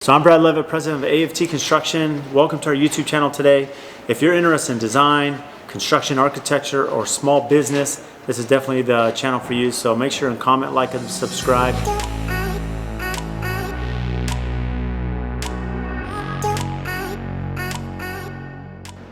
So I'm Brad Leavitt, president of AFT Construction. Welcome to our YouTube channel today. If you're interested in design, construction, architecture, or small business, this is definitely the channel for you. So make sure and comment, like, and subscribe.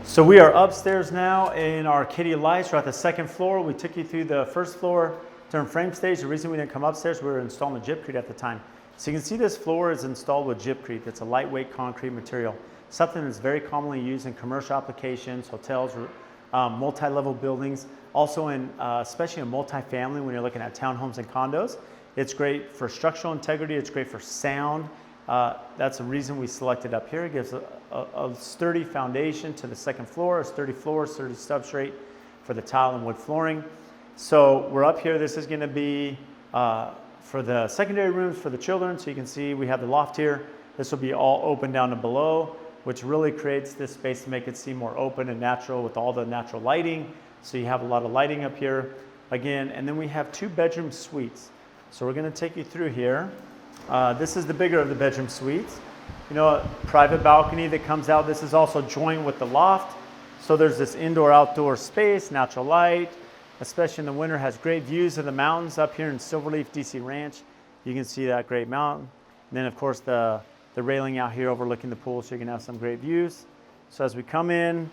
So we are upstairs now in our Arcadia Lights. We're at the second floor. We took you through the first floor during frame stage. The reason we didn't come upstairs, we were installing the gypcrete at the time. So you can see this floor is installed with gypcrete. It's a lightweight concrete material, something that's very commonly used in commercial applications, hotels, multi-level buildings, also in, especially in multifamily when you're looking at townhomes and condos. It's great for structural integrity, it's great for sound. That's the reason we selected up here. It gives a sturdy foundation to the second floor, a sturdy floor, sturdy substrate for the tile and wood flooring. So we're up here. This is going to be for the secondary rooms for the children. So you can see we have the loft here. This will be all open down to below, which really creates this space to make it seem more open and natural with all the natural lighting. So you have a lot of lighting up here again. And then we have two bedroom suites. So we're going to take you through here. This is the bigger of the bedroom suites. You know, a private balcony that comes out. This is also joined with the loft. So there's this indoor-outdoor space, natural light, especially in the winter, has great views of the mountains up here in Silverleaf, DC Ranch. You can see that great mountain. And then of course the railing out here overlooking the pool, so you can have some great views. So as we come in,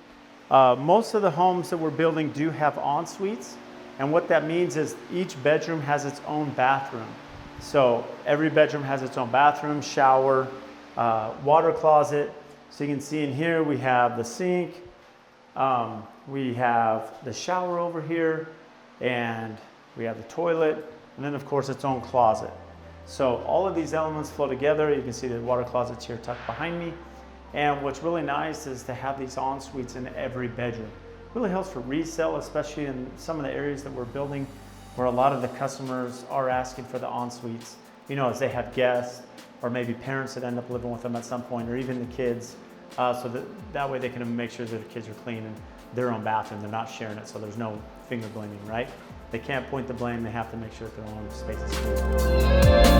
most of the homes that we're building do have en-suites. And what that means is each bedroom has its own bathroom. So every bedroom has its own bathroom, shower, water closet. So you can see in here we have the sink, we have the shower over here, and we have the toilet, and then of course its own closet. So all of these elements flow together. You can see the water closets here tucked behind me. And what's really nice is to have these en-suites in every bedroom. It really helps for resale, especially in some of the areas that we're building where a lot of the customers are asking for the en-suites, you know, as they have guests or maybe parents that end up living with them at some point, or even the kids, so that way they can make sure that the kids are clean in their own bathroom. They're not sharing it, so there's no finger blaming, right? They can't point the blame. They have to make sure that their own space is clean.